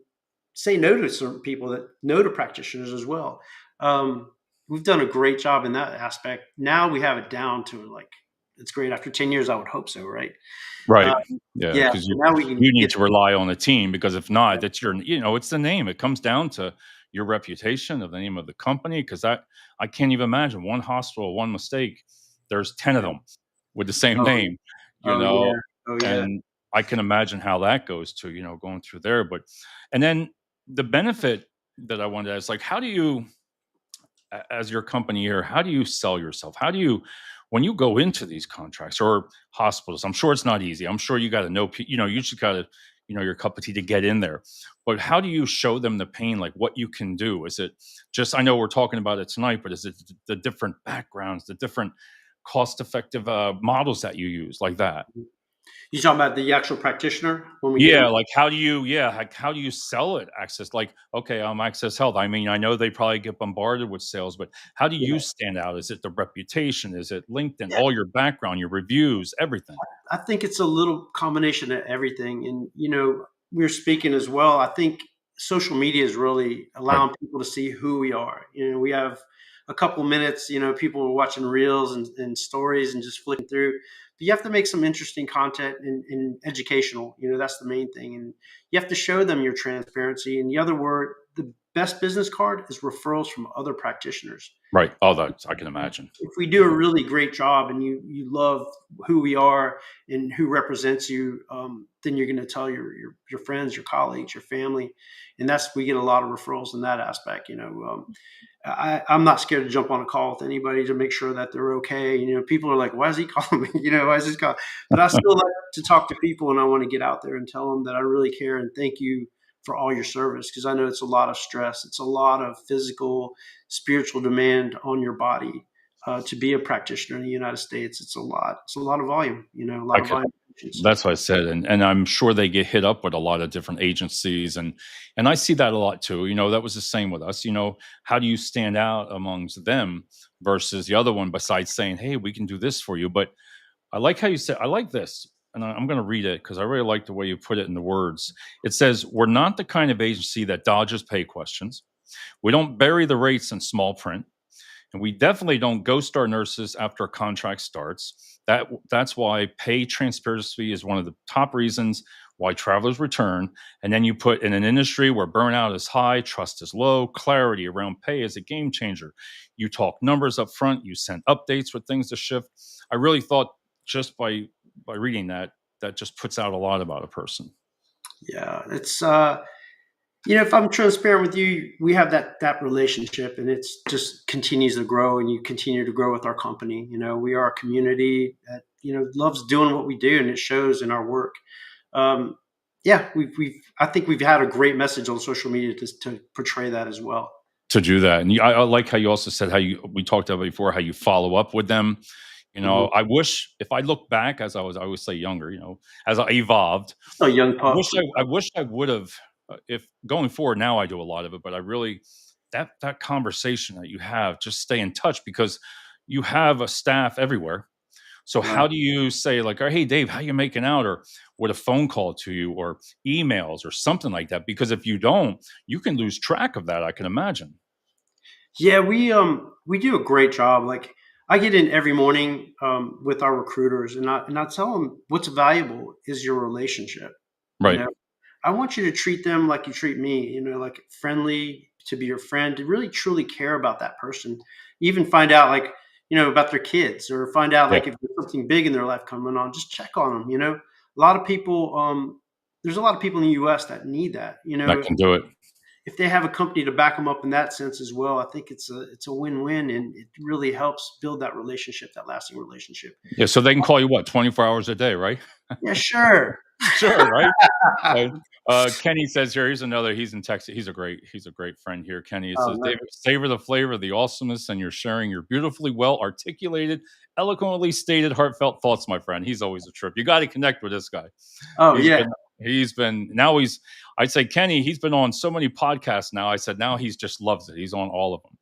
say no to certain people, that no to practitioners as well. We've done a great job in that aspect. Now we have it down to like, it's great. After 10 years, I would hope so, right? Uh, Right. Yeah, yeah. because So now we can you need get. to rely on the team because if Yeah. not, that's your it's the name. It comes down to your reputation of the name of the company. Because I can't even imagine one hospital, one mistake, there's 10 of them with the same Oh, name, you oh know, yeah. Oh yeah. and I can imagine how that goes to, going through there, but and then the benefit that I wanted to ask, like, how do you as your company here, how do you sell yourself? How do you, when you go into these contracts or hospitals? I'm sure it's not easy. I'm sure you got to know, you just got to, your cup of tea to get in there. But how do you show them the pain, like what you can do? Is it just, I know we're talking about it tonight, but is it the different backgrounds, the different cost effective models that you use like that? You talking about the actual practitioner when we get in? Yeah, like how do you sell it? Access, like, okay, Access Health. I mean, I know they probably get bombarded with sales, but how do Yeah. you stand out? Is it the reputation? Is it LinkedIn? Yeah. All your background, your reviews, everything. I think it's a little combination of everything. And, we're speaking as well. I think social media is really Right. allowing people to see who we are. We have a couple minutes, people are watching reels and stories and just flicking through. But you have to make some interesting content and educational. That's the main thing. And you have to show them your transparency. And the other word, the best business card is referrals from other practitioners. Right. Oh, that I can imagine. If we do a really great job and you love who we are and who represents you, then you're going to tell your friends, your colleagues, your family, and we get a lot of referrals in that aspect. I'm not scared to jump on a call with anybody to make sure that they're okay. People are like, "Why is he calling me?" Why is this call? But I still like to talk to people, and I want to get out there and tell them that I really care and thank you for all your service, because I know it's a lot of stress. It's a lot of physical, spiritual demand on your body to be a practitioner in the United States. It's a lot. It's a lot of volume. A I lot of could volume. of patients. That's what I said, and I'm sure they get hit up with a lot of different agencies, and I see that a lot too. That was the same with us. How do you stand out amongst them versus the other one? Besides saying, "Hey, we can do this for you," but I like how you said, I like this, and I'm going to read it because I really like the way you put it in the words. It says, "We're not the kind of agency that dodges pay questions. We don't bury the rates in small print, And we definitely don't ghost our nurses after a contract starts. That's why pay transparency is one of the top reasons why travelers return. And then you put in an industry where burnout is high, trust is low, clarity around pay is a game changer. You talk numbers up front, you send updates with things to shift. I really thought just by reading that, that just puts out a lot about a person. Yeah, it's if I'm transparent with you, we have that relationship, and it's just continues to grow, and you continue to grow with our company. We are a community that loves doing what we do, and it shows in our work. Um, yeah, we've I think we've had a great message on social media to portray that as well. To do that. And I like how you also said how we talked about before, how you follow up with them. Mhm. I wish if I look back as I always say younger, as I evolved, Still a young I pup. wish I would have, if going forward now I do a lot of it, but I really, that conversation that you have, just stay in touch because you have a staff everywhere. So Right. how do you say like, oh, hey Dave, how you making out? Or with a phone call to you or emails or something like that? Because if you don't, you can lose track of that, I can imagine. Yeah, we do a great job. Like I get in every morning with our recruiters, and I tell them what's valuable is your relationship. You Right. know, I want you to treat them like you treat me. Like friendly, to be your friend, to really truly care about that person. Even find out like about their kids, or find out Yeah. like if there's something big in their life coming on. Just check on them. A lot of people. There's a lot of people in the U.S. that need that. That can do it. If they have a company to back them up in that sense as well, I think it's a win-win, and it really helps build that relationship, that lasting relationship. Yeah, so they can call you what, 24 hours a day, right? Yeah, sure. Sure, right? Uh, Kenny says here, here's another. He's in Texas. He's a great friend here. Kenny, it Oh, says, nice. David, savor the flavor, the awesomeness, and you're sharing your beautifully well articulated, eloquently stated, heartfelt thoughts, my friend. He's always a trip. You got to connect with this guy. Oh, He's yeah. been, now I'd say Kenny, he's been on so many podcasts now. I said, now he's just loves it. He's on all of them.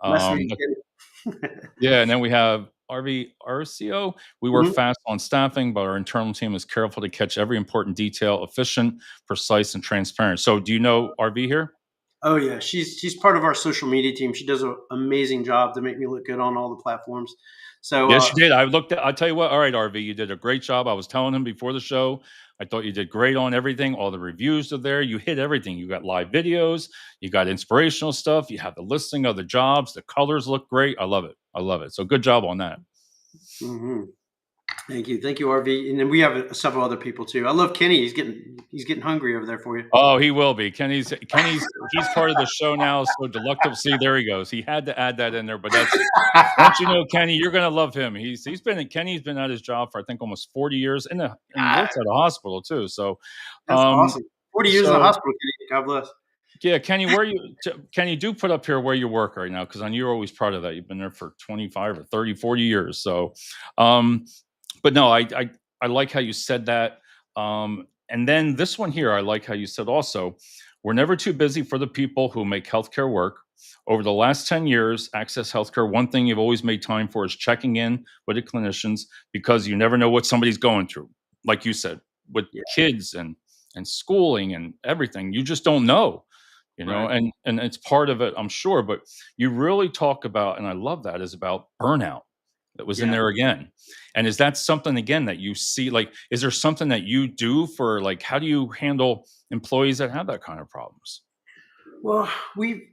Nice to meet you, Yeah, and then we have RV RCO. We work Mhm. fast on staffing, but our internal team is careful to catch every important detail, efficient, precise, and transparent. So, do you know RV here? Oh, yeah. She's part of our social media team. She does an amazing job to make me look good on all the platforms. So, Yes, you did. I looked at. I'll tell you what. All right, RV, you did a great job. I was telling him before the show. I thought you did great on everything. All the reviews are there. You hit everything. You got live videos. You got inspirational stuff. You have the listing of the jobs. The colors look great. I love it. I love it. So, good job on that. mhm. Thank you, RV. And then we have several other people too. I love Kenny. He's getting hungry over there for you. Oh, he will be. He's part of the show now, so delectable. See, there he goes. He had to add that in there, but that's once you know Kenny, you're gonna love him. Kenny's been at his job for I think almost 40 years and Ah, works at a hospital too. So that's um awesome. 40 years in the so hospital, Kenny. God bless. yeah, Kenny, do put up here where you work right now because I know you're always proud of that. You've been there for 25 or 30, 40 years. So um but no, I like how you said that. And then this one here, I like how you said also, we're never too busy for the people who make healthcare work. Over the last 10 years, Access Healthcare, one thing you've always made time for is checking in with the clinicians because you never know what somebody's going through. Like you said, with Yeah, kids and schooling and everything, you just don't know, right. and it's part of it, I'm sure. But you really talk about, and I love that, is about burnout that was in Yeah. there again. And is that something again that you see? Like, is there something that you do for like how do you handle employees that have that kind of problems? Well, we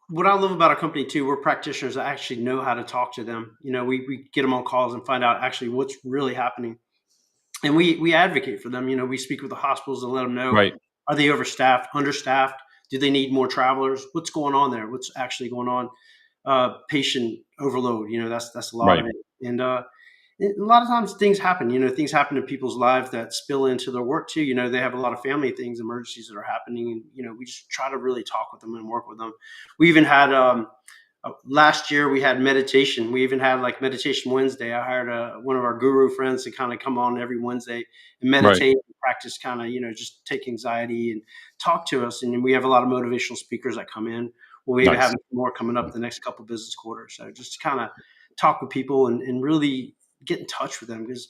what I love about our company too, we're practitioners that actually know how to talk to them. We get them on calls and find out actually what's really happening. And we advocate for them. We speak with the hospitals and let them know, Right, are they overstaffed, understaffed? Do they need more travelers? What's going on there? What's actually going on? Patient overload, that's a lot right, of it. And a lot of times things happen, things happen in people's lives that spill into their work too. They have a lot of family things, emergencies that are happening. And, we just try to really talk with them and work with them. We even had, last year we had meditation. We even had like meditation Wednesday. I hired one of our guru friends to kind of come on every Wednesday and right. meditate and practice kind of, just take anxiety and talk to us. And we have a lot of motivational speakers that come in. We'll even have Nice. more coming up the next couple business quarters. So just to kind of talk with people and really get in touch with them, because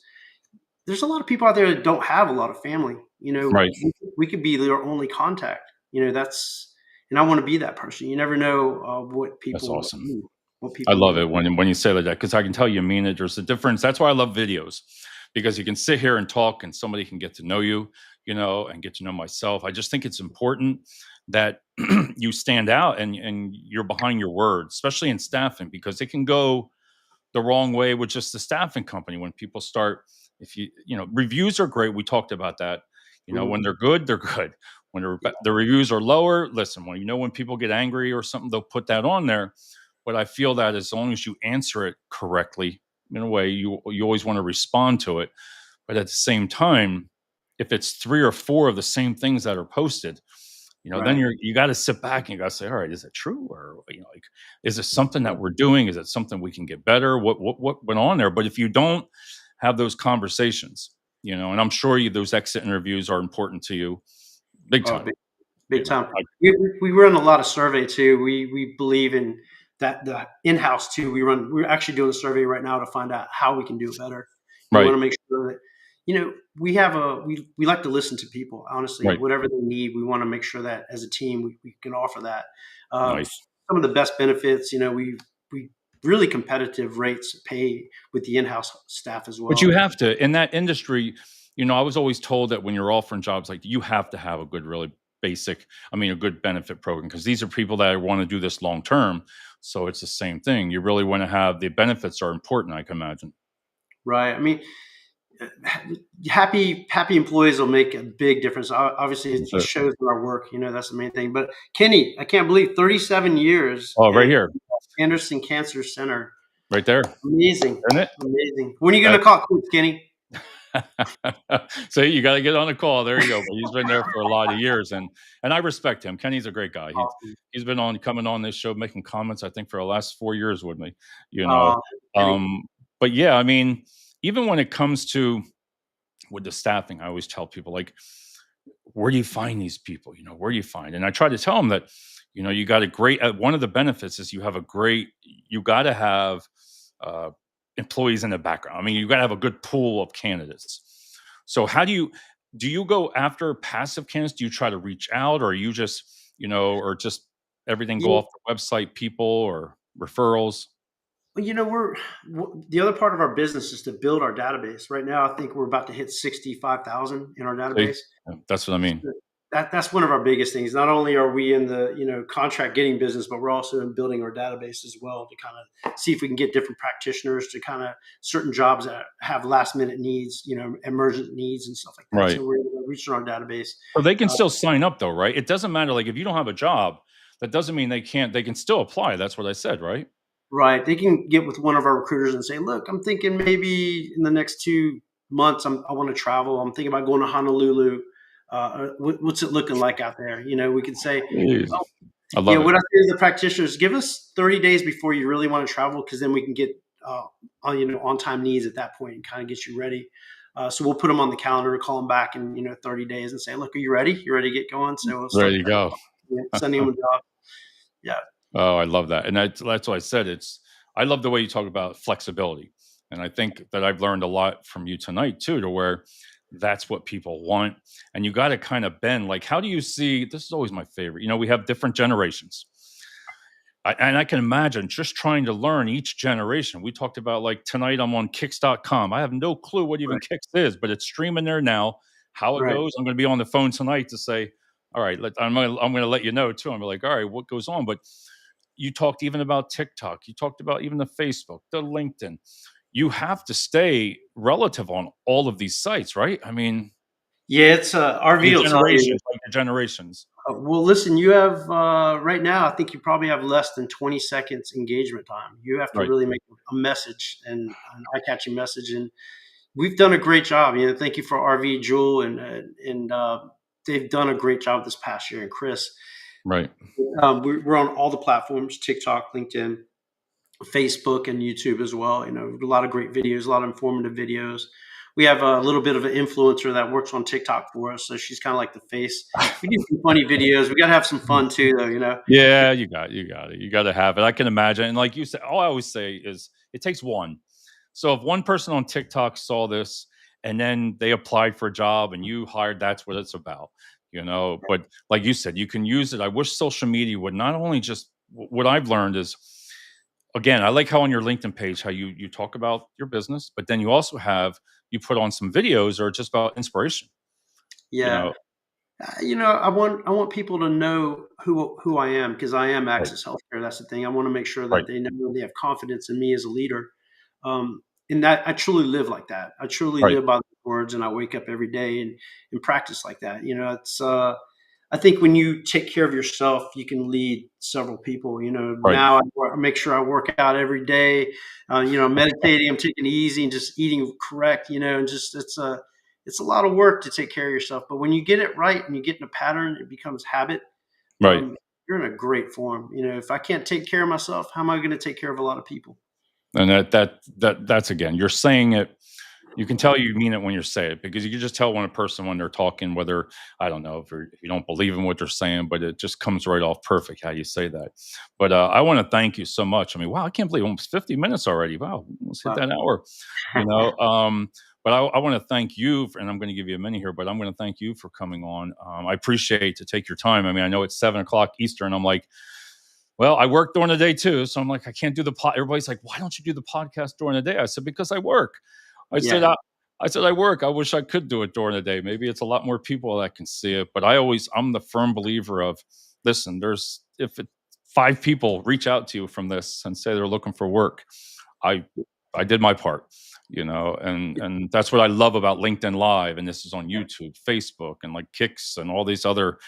there's a lot of people out there that don't have a lot of family. Right. We could be their only contact. That's, and I want to be that person. You never know what That's people awesome. need. what I people love need. it when you say like that because I can tell you mean it. There's a difference. That's why I love videos because you can sit here and talk and somebody can get to know you, and get to know myself. I just think it's important that you stand out and you're behind your words, especially in staffing, because it can go the wrong way with just the staffing company when people start. If reviews are great. We talked about that. Mhm. When they're good, they're good. When the reviews are lower, listen. When people get angry or something, they'll put that on there. But I feel that as long as you answer it correctly, in a way, you always want to respond to it. But at the same time, if it's three or four of the same things that are posted, then Right. you got to sit back and you got to say, all right, is it true? Or, like, is it something that we're doing? Is it something we can get better? What went on there? But if you don't have those conversations, and I'm sure those exit interviews are important to you big Oh, time, big, big time. I, We run a lot of survey too. We believe in that the in-house too. We're actually doing a survey right now to find out how we can do it better. We right, want to make sure that we have we like to listen to people. Honestly, right. whatever they need, we want to make sure that as a team we can offer that. Nice. Some of the best benefits, we really competitive rates pay with the in-house staff as But you well. have to in that industry. I was always told that when you're offering jobs, like you have to have a good, really basic, a good benefit program because these are people that want to do this long term. So it's the same thing. You really want to have the benefits are important, I can imagine. Right. I mean, happy employees will make a big difference. Obviously, That's it it. shows in our work. That's the main thing. But Kenny, I can't believe 37 years Oh, right at here, Anderson Cancer Center. right there, Amazing, isn't it? amazing. When are you going to That's call quits, Kenny? so you got to get on a call. There you go. But he's been there for a lot of years, and I respect him. Kenny's a great guy. Awesome. He's been coming on this show, making comments. I think for the last 4 years with me. You know, Uh, Kenny. um, but yeah, even when it comes to with the staffing, I always tell people like, where do you find these people? Where do you find? And I try to tell them that, you got a great. One of the benefits is you got to have uh, employees in the background. You got to have a good pool of candidates. So do you go after passive candidates? Do you try to reach out, or you just, or just everything go Yeah, off the website, people or referrals? well, the other part of our business is to build our database. Right now, I think we're about to hit 65,000 in our See, database. that's what I mean. That's one of our biggest things. Not only are we in the contract getting business, but we're also in building our database as well to kind of see if we can get different practitioners to kind of certain jobs that have last minute needs, emergent needs and stuff like that. Right. So we're reaching our database. So they can Uh, still sign up though, right? It doesn't matter. Like if you don't have a job, that doesn't mean they can't. They can still apply. That's what I said, right? right, they can get with one of our recruiters and say, "Look, I'm thinking maybe in the next 2 months, I want to travel. I'm thinking about going to Honolulu. What's it looking like out there?" We can say, Jeez. "Oh, I yeah, love it. what I say to the practitioners, give us 30 days before you really want to travel, because then we can get on time needs at that point and kind of get you ready. So we'll put them on the calendar, call them back in 30 days and say, look, are you ready? You ready to get going? So we'll There start you go. sending them a job. Yeah, Oh, I love that. And that's why I said I love the way you talk about flexibility. And I think that I've learned a lot from you tonight too, to where that's what people want. And you got to kind of bend. Like, how do you see this is always my favorite. We have different generations. And I can imagine just trying to learn each generation. We talked about like tonight I'm on kicks.com. I have no clue what even right, Kicks is, but it's streaming there now. How it right. goes, I'm going to be on the phone tonight to say, all right, I'm going to let you know too. I'm like, all right, what goes on? But you talked even about TikTok. You talked about even the Facebook, the LinkedIn. You have to stay relative on all of these sites, right? Yeah, it's RV Your will tell you. generations, like your generations. Well, listen, you have right now, I think you probably have less than 20 seconds engagement time. You have to Right. really make a message and an eye catching message. And we've done a great job. Thank you for RV Jewel and they've done a great job this past year. And Chris, Right. we're on all the platforms: TikTok, LinkedIn, Facebook, and YouTube as well. A lot of great videos, a lot of informative videos. We have a little bit of an influencer that works on TikTok for us, so she's kind of like the face. We do some funny videos. We got to have some fun too, though. Yeah, you got it. You got to have it. I can imagine. And like you said, all I always say is it takes one. So if one person on TikTok saw this and then they applied for a job and you hired, that's what it's about. But like you said, you can use it. I wish social media would not only just what I've learned is again, I like how on your LinkedIn page, how you talk about your business, but then you also you put on some videos or just about inspiration, you Yeah. know? I want people to know who I am because I am Right, Access Healthcare. That's the thing. I want to make sure right, that they know and they have confidence in me as a leader. And that I truly live like that. I truly right, live by the words, and I wake up every day and practice like that. It's I think when you take care of yourself, you can lead several people. right. Now I make sure I work out every day. Meditating, I'm taking it easy and just eating correct. And just it's a lot of work to take care of yourself. But when you get it right and you get in a pattern, it becomes habit. Right. You're in a great form. If I can't take care of myself, how am I going to take care of a lot of people? And that's again, you're saying it. You can tell you mean it when you say it because you can just tell when a person when they're talking, whether I don't know if you don't believe in what they're saying, but it just comes right off perfect how you say that. But I want to thank you so much. I mean, wow, I can't believe almost 50 minutes already. Wow, let's hit Wow. that hour. You know, but I want to thank you, and I'm going to give you a minute here, but I'm going to thank you for coming on. I appreciate to take your time. I mean, I know it's 7 o'clock Eastern. I'm like, well, I work during the day too, so I'm like, I can't do the pod. Everybody's like, why don't you do the podcast during the day? I said, because I work. I said, Yeah. I work. I wish I could do it during the day. Maybe it's a lot more people that can see it. But I'm the firm believer of, listen, if 5 people reach out to you from this and say they're looking for work, I, I did my part, and that's what I love about LinkedIn Live. And this is on YouTube, Facebook, and like Kicks and all these other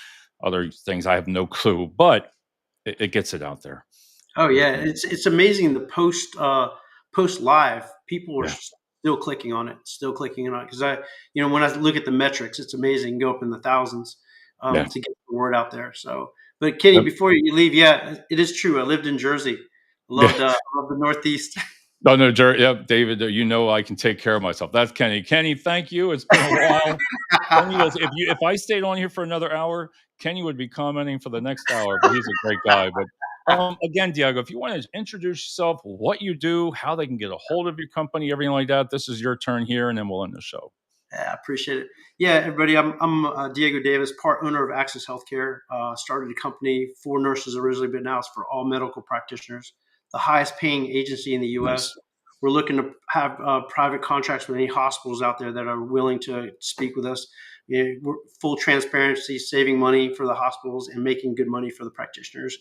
things. I have no clue, but it gets it out there. Oh You yeah, know? it's amazing the post live, people are Yeah, still clicking on it, because when I look at the metrics, it's amazing, go up in the thousands yeah. to get the word out there. So, but Kenny, Yep. before you leave, yeah, it is true. I lived in Jersey. Yeah. I loved the Northeast. No, no, yep, David, I can take care of myself. That's Kenny. Kenny, thank you. It's been a while. Kenny is if I stayed on here for another hour, Kenny would be commenting for the next hour, but he's a great guy. But again, Diego, if you want to introduce yourself, what you do, how they can get a hold of your company, everything like that, this is your turn here, and then we'll end the show. Yeah, I appreciate it. Yeah, everybody, I'm Diego Davis, part owner of Access Healthcare. Started a company for nurses originally, but now it's for all medical practitioners, the highest paying agency in the U.S. Nice. We're looking to have private contracts with any hospitals out there that are willing to speak with us. We're full transparency, saving money for the hospitals and making good money for the practitioners.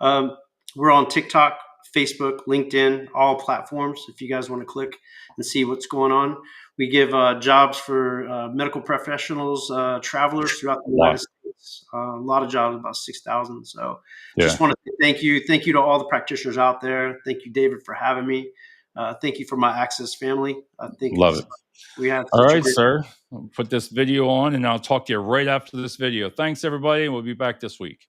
Um, we're on TikTok, Facebook, LinkedIn, all platforms. If you guys want to click and see what's going on, we give jobs for medical professionals, travelers throughout the A lot. United States. A lot of jobs, about 6,000. So just Yeah. want to say thank you. Thank you to all the practitioners out there. Thank you, David, for having me. Thank you for my Access family. I think Love it. we have All such a right, great. sir. I'll put this video on and I'll talk to you right after this video. Thanks, everybody. And we'll be back this week.